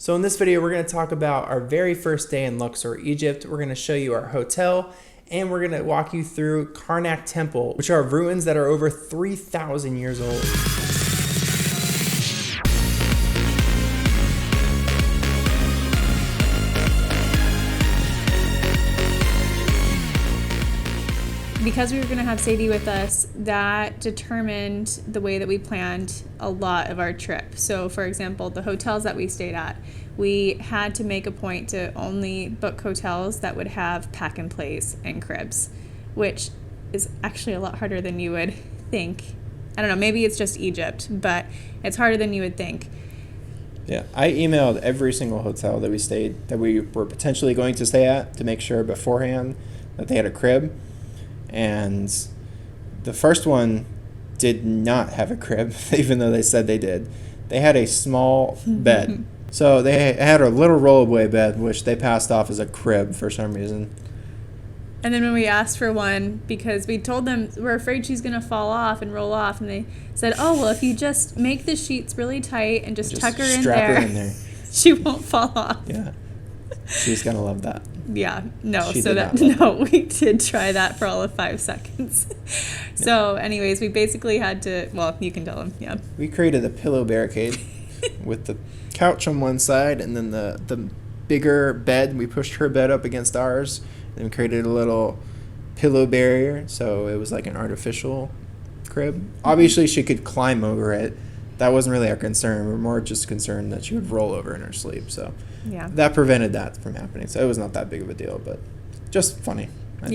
So in this video, we're going to talk about our very first day in Luxor, Egypt. We're going to show you our hotel, and we're going to walk you through Karnak Temple, which are ruins that are over 3,000 years old. Because we were going to have Sadie with us, that determined the way that we planned a lot of our trip. So, for example, the hotels that we stayed at, we had to make a point to only book hotels that would have pack-and-plays and cribs, which is actually a lot harder than you would think. I don't know, maybe it's just Egypt, but it's harder than you would think. Yeah, I emailed every single hotel that we were potentially going to stay at to make sure beforehand that they had a crib. And the first one did not have a crib, even though they said they did. They had a small bed. So they had a little rollaway bed, which they passed off as a crib for some reason. And then when we asked for one, because we told them we're afraid she's going to fall off and roll off, and they said, oh, well, if you just make the sheets really tight and just tuck her in there, strap her in there, she won't fall off. Yeah, she's going to love that. Yeah, no, She so did that, no, we did try that for all of 5 seconds. So anyways, we basically had to, well, you can tell them, yeah. We created a pillow barricade with the couch on one side and then the bigger bed. We pushed her bed up against ours and we created a little pillow barrier, so it was like an artificial crib. Obviously, she could climb over it. That wasn't really our concern. We were more just concerned that she would roll over in her sleep, so Yeah. that prevented that from happening. So it was not that big of a deal, but just funny.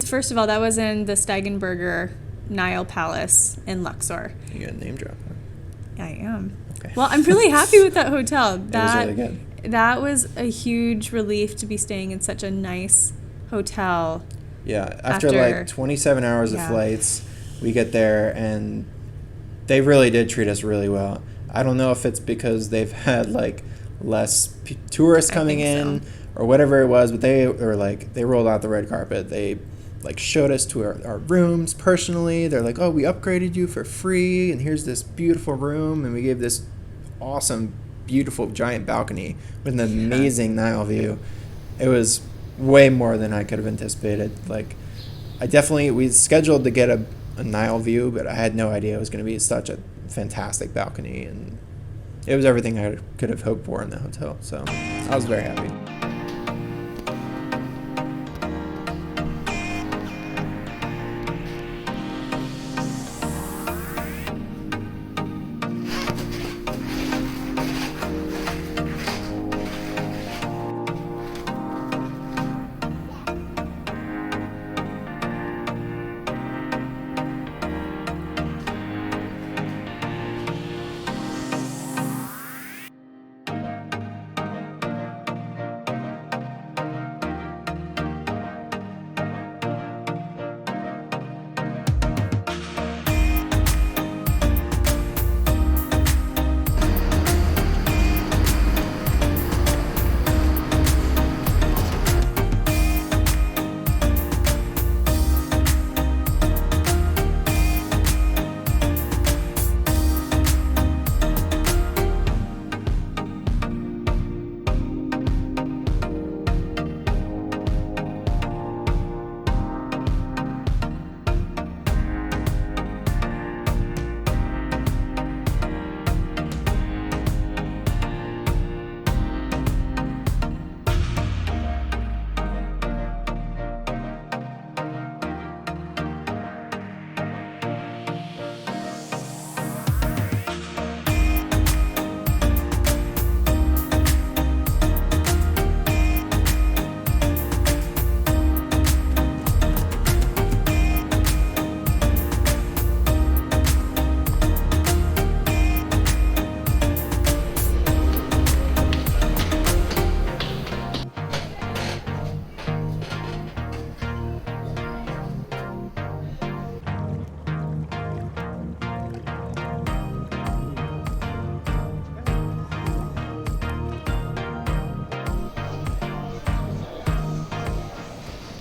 First of all, that was in the Steigenberger Nile Palace in Luxor. You got a name drop. Huh? I am. Okay. Well, I'm really happy with that hotel. It was really good. That was a huge relief to be staying in such a nice hotel. Yeah, after like 27 hours of flights, we get there and they really did treat us really well. I don't know if it's because they've had like less tourists coming in or whatever it was, but they rolled out the red carpet. They like showed us to our rooms personally. They're like, oh, we upgraded you for free, and here's this beautiful room, and we gave this awesome, beautiful, giant balcony with an amazing Nile view. It was way more than I could have anticipated. Like, we scheduled to get a Nile view, but I had no idea it was going to be such a fantastic balcony, and it was everything I could have hoped for in the hotel, so I was very happy.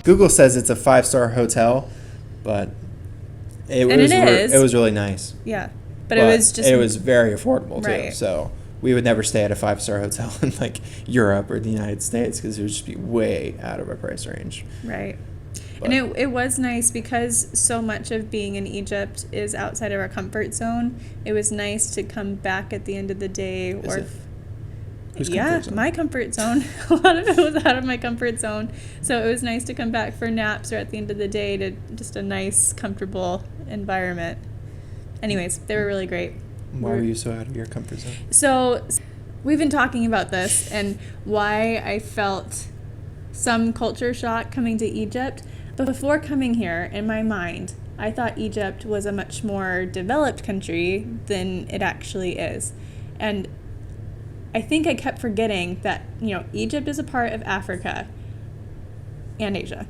Google says it's a 5-star hotel, but it was really nice. Yeah, but it was very affordable too. Right. So we would never stay at a 5-star hotel in like Europe or the United States because it would just be way out of our price range. Right. But And it was nice because so much of being in Egypt is outside of our comfort zone. It was nice to come back at the end of the day. Whose Yeah, comfort zone? my comfort zone. A lot of it was out of my comfort zone. So it was nice to come back for naps or at the end of the day to just a nice, comfortable environment. Anyways, they were really great. Why were you so out of your comfort zone? So we've been talking about this and why I felt some culture shock coming to Egypt. But before coming here, in my mind, I thought Egypt was a much more developed country than it actually is. And I think I kept forgetting that, Egypt is a part of Africa and Asia.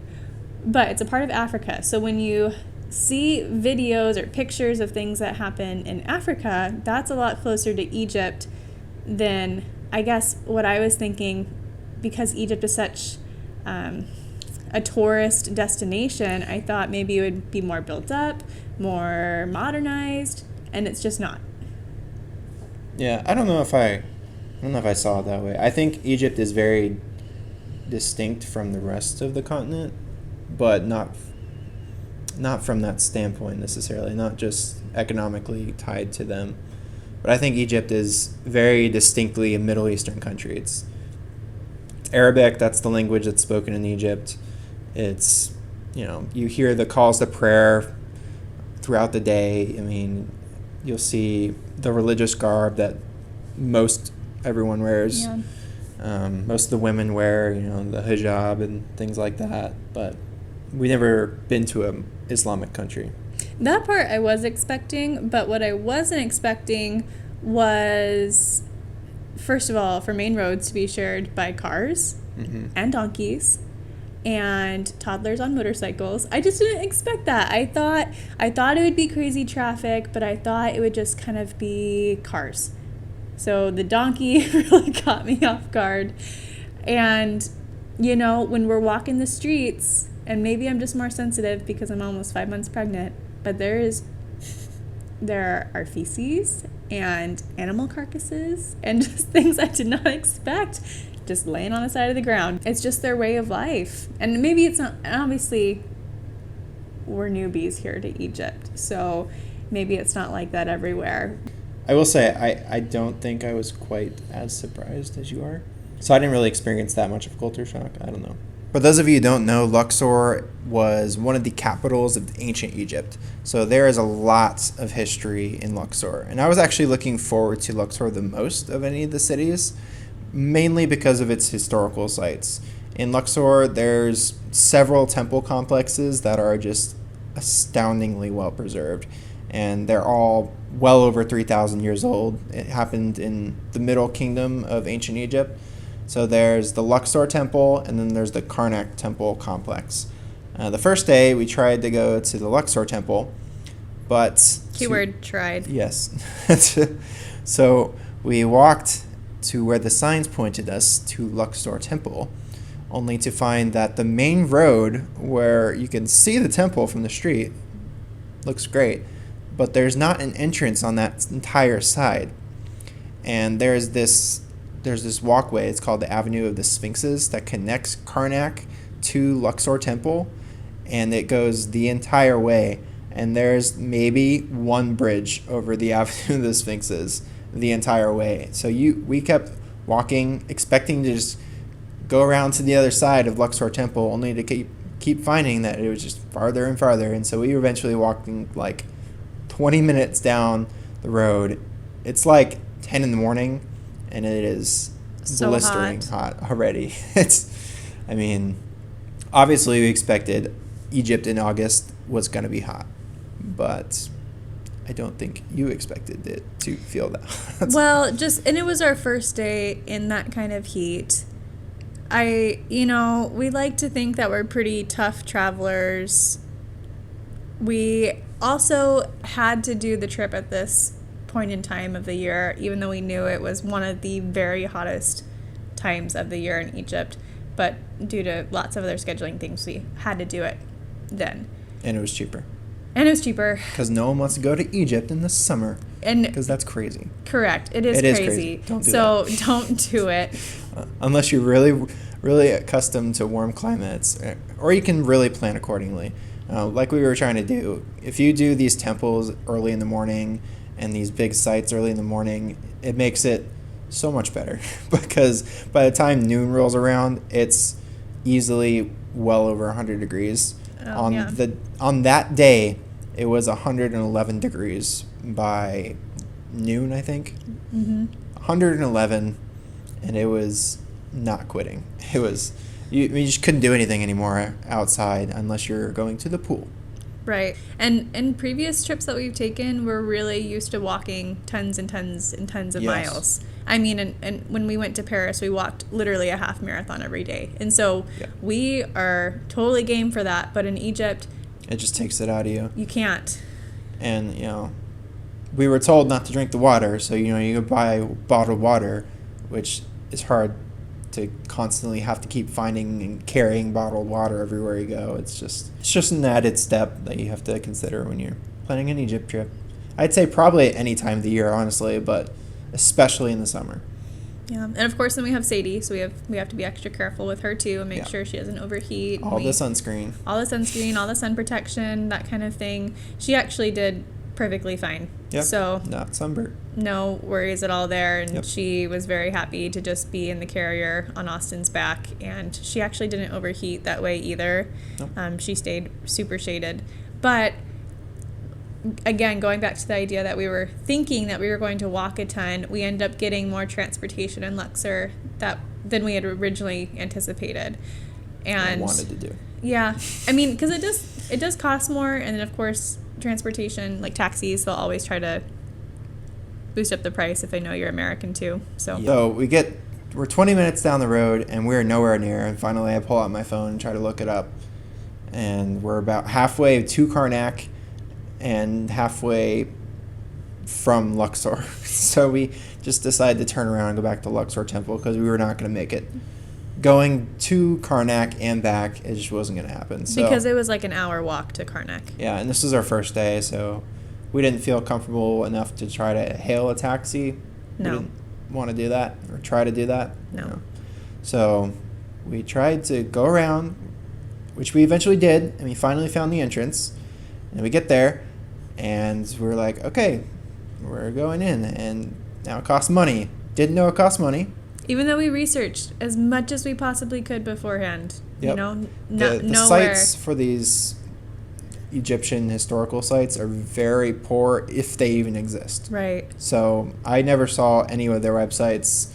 But it's a part of Africa. So when you see videos or pictures of things that happen in Africa, that's a lot closer to Egypt than, I guess, what I was thinking, because Egypt is such a tourist destination. I thought maybe it would be more built up, more modernized, and it's just not. Yeah, I don't know if I saw it that way. I think Egypt is very distinct from the rest of the continent, but not from that standpoint necessarily, not just economically tied to them. But I think Egypt is very distinctly a Middle Eastern country. It's Arabic, that's the language that's spoken in Egypt. It's, you hear the calls to prayer throughout the day. I mean, you'll see the religious garb that most everyone wears. Yeah. Most of the women wear, the hijab and things like that. But we never been to an Islamic country. That part I was expecting, but what I wasn't expecting was, first of all, for main roads to be shared by cars and donkeys and toddlers on motorcycles. I just didn't expect that. I thought it would be crazy traffic, but I thought it would just kind of be cars. So the donkey really caught me off guard. And, when we're walking the streets, and maybe I'm just more sensitive because I'm almost 5 months pregnant, but there are feces and animal carcasses and just things I did not expect just laying on the side of the ground. It's just their way of life. And maybe it's not, obviously we're newbies here to Egypt, so maybe it's not like that everywhere. I will say I don't think I was quite as surprised as you are. So I didn't really experience that much of culture shock. I don't know. For those of you who don't know, Luxor was one of the capitals of ancient Egypt. So there is a lot of history in Luxor. And I was actually looking forward to Luxor the most of any of the cities, mainly because of its historical sites. In Luxor, there's several temple complexes that are just astoundingly well preserved. And they're all well over 3,000 years old. It happened in the Middle Kingdom of ancient Egypt. So there's the Luxor temple, and then there's the Karnak temple complex. The first day, we tried to go to the Luxor temple, but... Keyword tried. Yes. So we walked to where the signs pointed us to Luxor temple, only to find that the main road where you can see the temple from the street looks great, but there's not an entrance on that entire side. And there's this walkway, it's called the Avenue of the Sphinxes, that connects Karnak to Luxor temple, and it goes the entire way. And there's maybe one bridge over the Avenue of the Sphinxes the entire way. So we kept walking, expecting to just go around to the other side of Luxor temple, only to keep finding that it was just farther and farther. And so we were eventually walking like 20 minutes down the road. It's like 10 in the morning, and it is so blistering hot already. Obviously we expected Egypt in August was going to be hot, but I don't think you expected it to feel that. Well, and it was our first day in that kind of heat. We like to think that we're pretty tough travelers. We also had to do the trip at this point in time of the year, even though we knew it was one of the very hottest times of the year in Egypt, but due to lots of other scheduling things, we had to do it then. And it was cheaper. And it was cheaper. Because no one wants to go to Egypt in the summer. Because that's crazy. Correct. It is crazy. Don't do it. Unless you're really, really accustomed to warm climates. Or you can really plan accordingly. Like we were trying to do. If you do these temples early in the morning and these big sites early in the morning, it makes it so much better. Because by the time noon rolls around, it's easily well over 100 degrees. On that day, it was 111 degrees by noon, I think. 111, and it was not quitting. It was you just couldn't do anything anymore outside unless you're going to the pool. Right. And previous trips that we've taken, we're really used to walking tons and tons and tons of miles. I mean, and when we went to Paris, we walked literally a half marathon every day. And so we are totally game for that. But in Egypt, it just takes it out of you. You can't. And, we were told not to drink the water. So, you could buy bottled water, which is hard to constantly have to keep finding and carrying bottled water everywhere you go. It's just an added step that you have to consider when you're planning an Egypt trip. I'd say probably at any time of the year, honestly, but especially in the summer. Yeah, and of course then we have Sadie, so we have to be extra careful with her too and make sure she doesn't overheat. All the sunscreen, all the sun protection, that kind of thing. She actually did perfectly fine. Yep. So not sunburnt. No worries at all there, and she was very happy to just be in the carrier on Austin's back, and she actually didn't overheat that way either. Nope. She stayed super shaded, but again, going back to the idea that we were thinking that we were going to walk a ton, we end up getting more transportation in Luxor than we had originally anticipated. And wanted to do. Yeah. I mean, because it does cost more, and then of course transportation, like taxis, they'll always try to boost up the price if they know you're American too. So we're 20 minutes down the road and we're nowhere near, and finally I pull out my phone and try to look it up, and we're about halfway to Karnak and halfway from Luxor. So we just decided to turn around and go back to Luxor Temple because we were not going to make it. Going to Karnak and back, it just wasn't going to happen. So, because it was like an hour walk to Karnak. Yeah, and this was our first day, so we didn't feel comfortable enough to try to hail a taxi. No. We didn't want to do that or try to do that. No. So we tried to go around, which we eventually did, and we finally found the entrance. And we get there, and we're like, okay, we're going in, and now it costs money. Didn't know it cost money. Even though we researched as much as we possibly could beforehand. Yep. The sites for these Egyptian historical sites are very poor, if they even exist. Right. So I never saw any of their websites.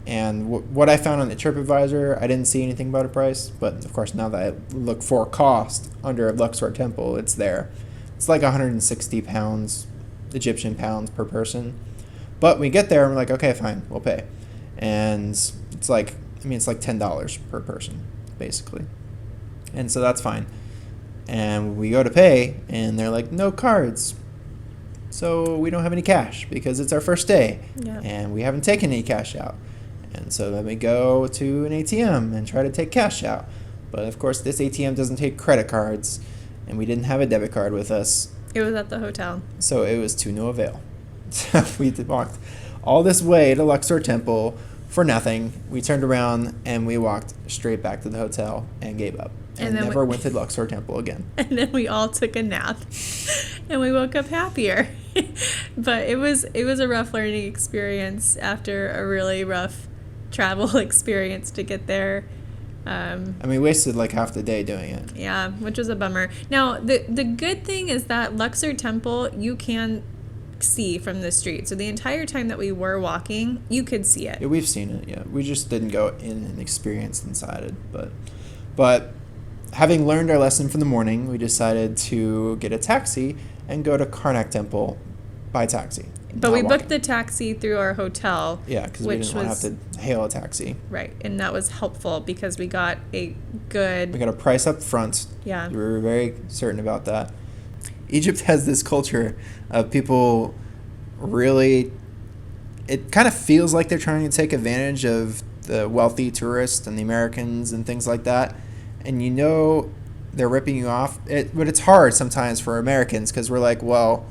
And what I found on the TripAdvisor, I didn't see anything about a price. But, of course, now that I look for cost under Luxor Temple, it's there. It's like 160 pounds, Egyptian pounds per person. But we get there and we're like, okay, fine, we'll pay. And it's like $10 per person, basically. And so that's fine. And we go to pay, and they're like, no cards. So we don't have any cash because it's our first day. Yeah. And we haven't taken any cash out. And so then we go to an ATM and try to take cash out. But, of course, this ATM doesn't take credit cards, and we didn't have a debit card with us. It was at the hotel. So it was to no avail. So we walked all this way to Luxor Temple for nothing. We turned around and we walked straight back to the hotel and gave up. And never went to Luxor Temple again. And then we all took a nap. And we woke up happier. But it was a rough learning experience after a really rough travel experience to get there. We wasted like half the day doing it. Yeah, which was a bummer. Now, the good thing is that Luxor Temple, you can see from the street. So the entire time that we were walking, you could see it. Yeah, we've seen it, yeah. We just didn't go in and experience inside it. But having learned our lesson from the morning, we decided to get a taxi and go to Karnak Temple by taxi. But we booked the taxi through our hotel. Yeah, because we didn't want to have to hail a taxi. Right, and that was helpful because we got a price up front. Yeah. We were very certain about that. Egypt has this culture of people really, it kind of feels like they're trying to take advantage of the wealthy tourists and the Americans and things like that. And they're ripping you off. But it's hard sometimes for Americans because we're like, well,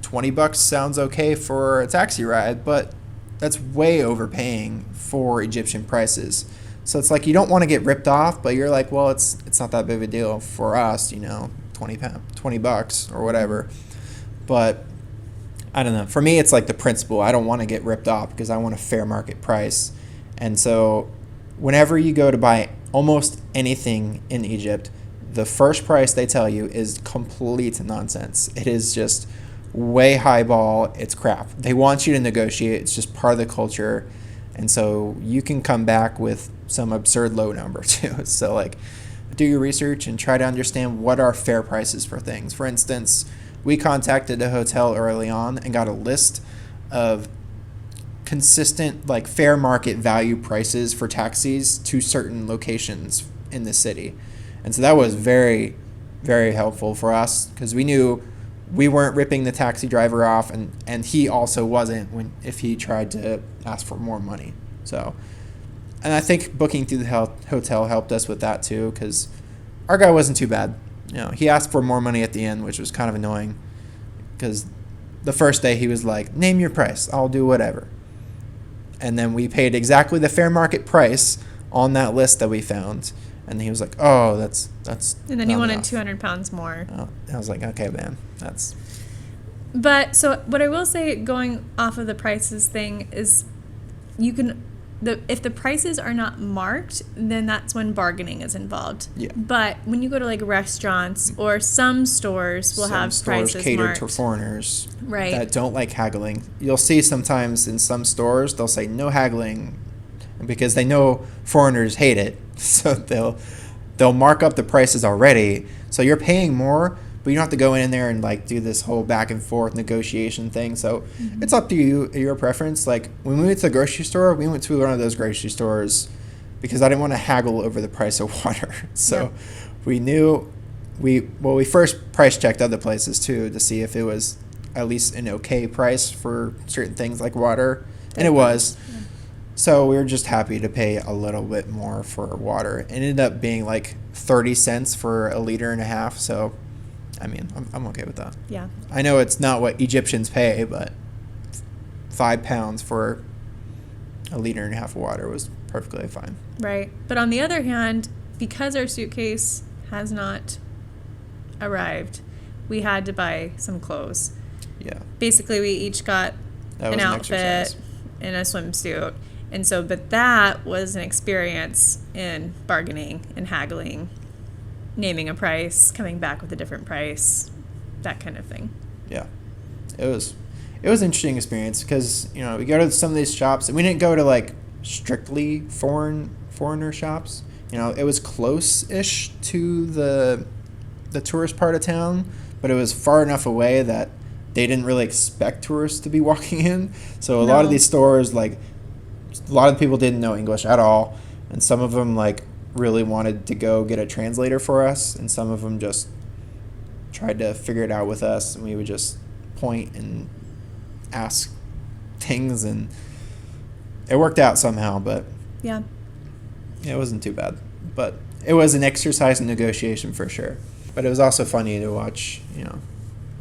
$20 sounds okay for a taxi ride, but that's way overpaying for Egyptian prices. So it's like you don't want to get ripped off, but you're like, well, it's not that big of a deal for us, $20 or whatever. But I don't know. For me, it's like the principle. I don't want to get ripped off because I want a fair market price. And so whenever you go to buy almost anything in Egypt, the first price they tell you is complete nonsense. It is just way highball. It's crap. They want you to negotiate. It's just part of the culture. And so you can come back with some absurd low number too. So like, do your research and try to understand what are fair prices for things. For instance, we contacted a hotel early on and got a list of consistent, like, fair market value prices for taxis to certain locations in the city. And so that was very, very helpful for us because we knew we weren't ripping the taxi driver off, and he also wasn't if he tried to ask for more money. So, and I think booking through the hotel helped us with that too because our guy wasn't too bad. He asked for more money at the end, which was kind of annoying because the first day he was like, name your price, I'll do whatever. And then we paid exactly the fair market price on that list that we found. And he was like, oh, that's and then he wanted 200 pounds more. Oh, I was like, okay, man, that's... But, so, what I will say, going off of the prices thing, is you can... if the prices are not marked, then that's when bargaining is involved. Yeah. But when you go to, like, restaurants or some stores will have prices catered marked. to foreigners Right. that don't like haggling. You'll see sometimes in some stores, they'll say no haggling because they know foreigners hate it. So they'll mark up the prices already. So you're paying more, but you don't have to go in there and like do this whole back and forth negotiation thing. So it's up to you, your preference. Like when we went to the grocery store, we went to one of those grocery stores because I didn't want to haggle over the price of water. So we knew we first price checked other places too to see if it was at least an okay price for certain things like water, and it was. So we were just happy to pay a little bit more for water. It ended up being like 30 cents for a liter and a half. So, I mean, I'm okay with that. Yeah. I know it's not what Egyptians pay, but £5 for a liter and a half of water was perfectly fine. Right. But on the other hand, because our suitcase has not arrived, we had to buy some clothes. Yeah. Basically, we each got an outfit and a swimsuit. And so, but that was an experience in bargaining and haggling, naming a price, coming back with a different price, that kind of thing. Yeah. It was an interesting experience because, we go to some of these shops and we didn't go to like strictly foreigner shops. It was close-ish to the tourist part of town, but it was far enough away that they didn't really expect tourists to be walking in. So a lot of these stores, like, a lot of people didn't know English at all, and some of them like really wanted to go get a translator for us, and some of them just tried to figure it out with us, and we would just point and ask things, and it worked out somehow. But yeah, it wasn't too bad. But it was an exercise in negotiation for sure. But it was also funny to watch,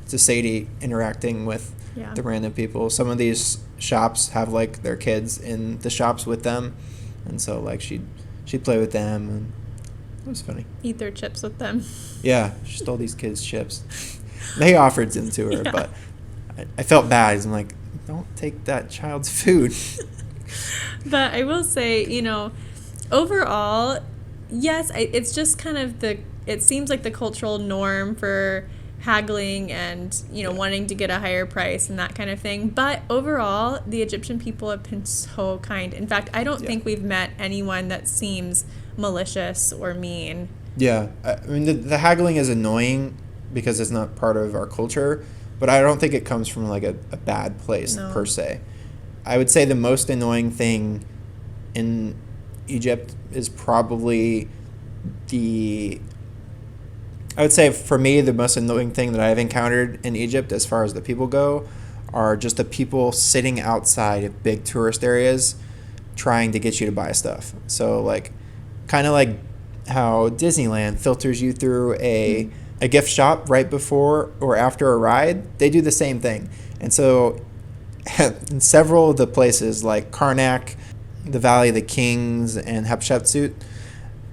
to Sadie interacting with the random people. Some of these shops have like their kids in the shops with them, and so like she'd play with them, and it was funny. Eat their chips with them. Yeah, she stole these kids' chips. They offered them to her, but I felt bad. I'm like, don't take that child's food. But I will say, overall, yes, it's just kind of it seems like the cultural norm for haggling and wanting to get a higher price and that kind of thing, but overall the Egyptian people have been so kind. In fact, I don't think we've met anyone that seems malicious or mean. I mean the haggling is annoying because it's not part of our culture, but I don't think it comes from like a bad place per se. I would say the most annoying thing in Egypt is probably I would say for me, the most annoying thing that I've encountered in Egypt as far as the people go are just the people sitting outside of big tourist areas trying to get you to buy stuff. So like kind of like how Disneyland filters you through a gift shop right before or after a ride. They do the same thing. And so in several of the places like Karnak, the Valley of the Kings, and Hatshepsut,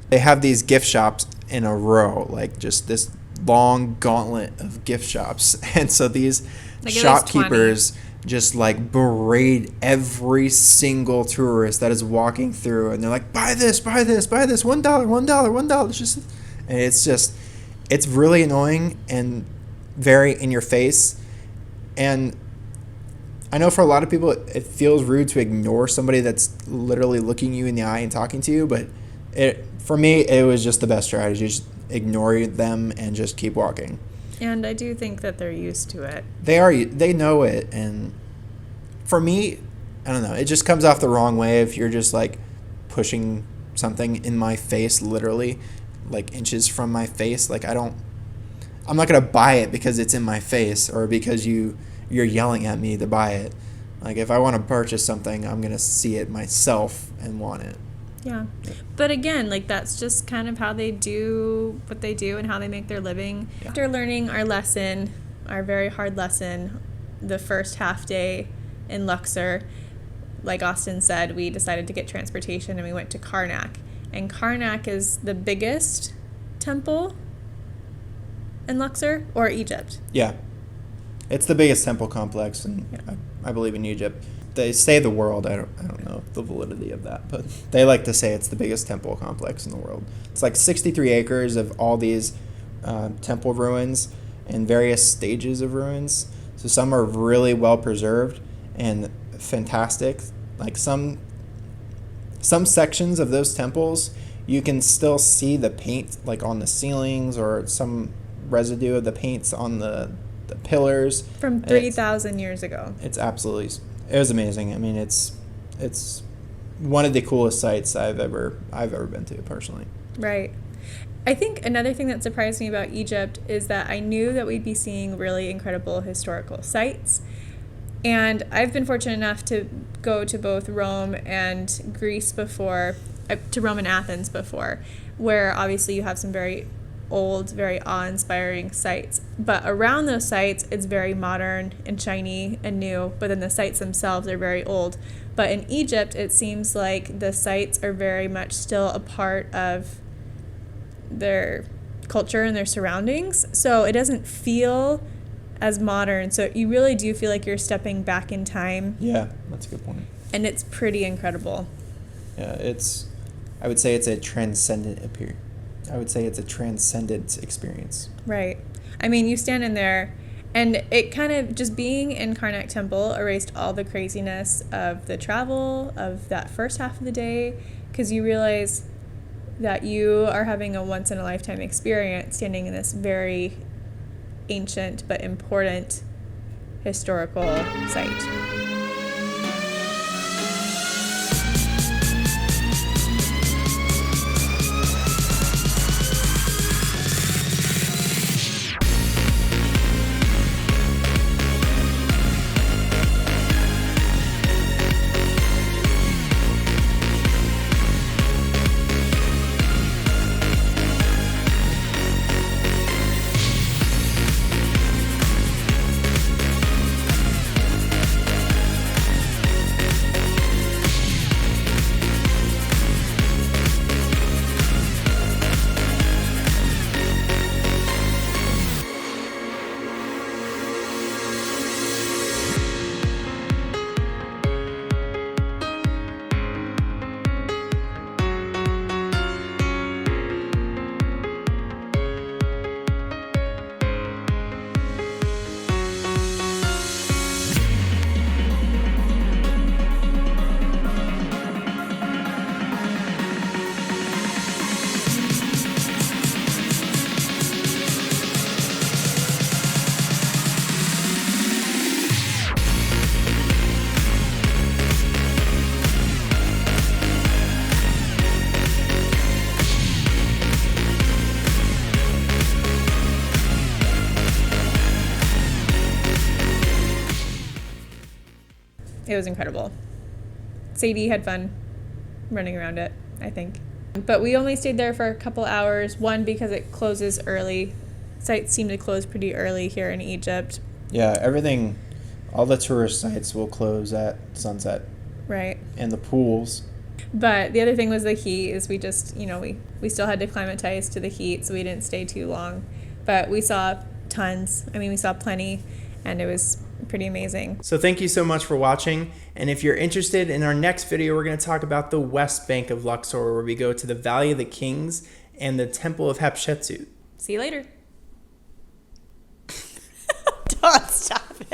they have these gift shops in a row, like just this long gauntlet of gift shops. And so these shopkeepers just like berate every single tourist that is walking through, and they're like, buy this, buy this, buy this, $1, $1. It's just, and it's really annoying and very in your face. And I know for a lot of people it feels rude to ignore somebody that's literally looking you in the eye and talking to you, but for me it was just the best strategy. Just ignore them and just keep walking. And I do think that they're used to it. They know it. And for me, I don't know, it just comes off the wrong way if you're just like pushing something in my face, literally like inches from my face. Like I'm not gonna buy it because it's in my face or because you're yelling at me to buy it. Like if I want to purchase something, I'm gonna see it myself and want it. Yeah. But again, like that's just kind of how they do what they do and how they make their living. Yeah. After learning our lesson, our very hard lesson, the first half day in Luxor, like Austin said, we decided to get transportation and we went to Karnak. And Karnak is the biggest temple in Luxor or Egypt. Yeah. It's the biggest temple complex, and yeah. I believe in Egypt. They say the world. I don't know the validity of that, but they like to say it's the biggest temple complex in the world. It's like 63 acres of all these temple ruins and various stages of ruins. So some are really well preserved and fantastic. Like some sections of those temples, you can still see the paint like on the ceilings or some residue of the paints on the pillars from 3,000 years ago. It was amazing. I mean, it's one of the coolest sites I've ever been to personally. Right. I think another thing that surprised me about Egypt is that I knew that we'd be seeing really incredible historical sites. And I've been fortunate enough to go to both Rome and Greece before, to Rome and Athens before, where obviously you have some very old, very awe-inspiring sites. But around those sites, it's very modern and shiny and new, but then the sites themselves are very old. But in Egypt, it seems like the sites are very much still a part of their culture and their surroundings. So it doesn't feel as modern. So you really do feel like you're stepping back in time. Yeah, that's a good point. And it's pretty incredible. Yeah, I would say it's a transcendent experience. Right. I mean, you stand in there, and it kind of just being in Karnak Temple erased all the craziness of the travel, of that first half of the day, because you realize that you are having a once-in-a-lifetime experience standing in this very ancient but important historical site. It was incredible. Sadie had fun running around it, I think. But we only stayed there for a couple hours. One, because it closes early. Sites seem to close pretty early here in Egypt. Yeah, everything, all the tourist sites will close at sunset. Right. And the pools. But the other thing was the heat. Is we just, we still had to acclimatize to the heat, so we didn't stay too long. But we saw tons. I mean, we saw plenty, and it was pretty amazing. So thank you so much for watching. And if you're interested, in our next video, we're going to talk about the west bank of Luxor, where we go to the Valley of the Kings and the Temple of Hatshepsut. See you later. Don't stop it.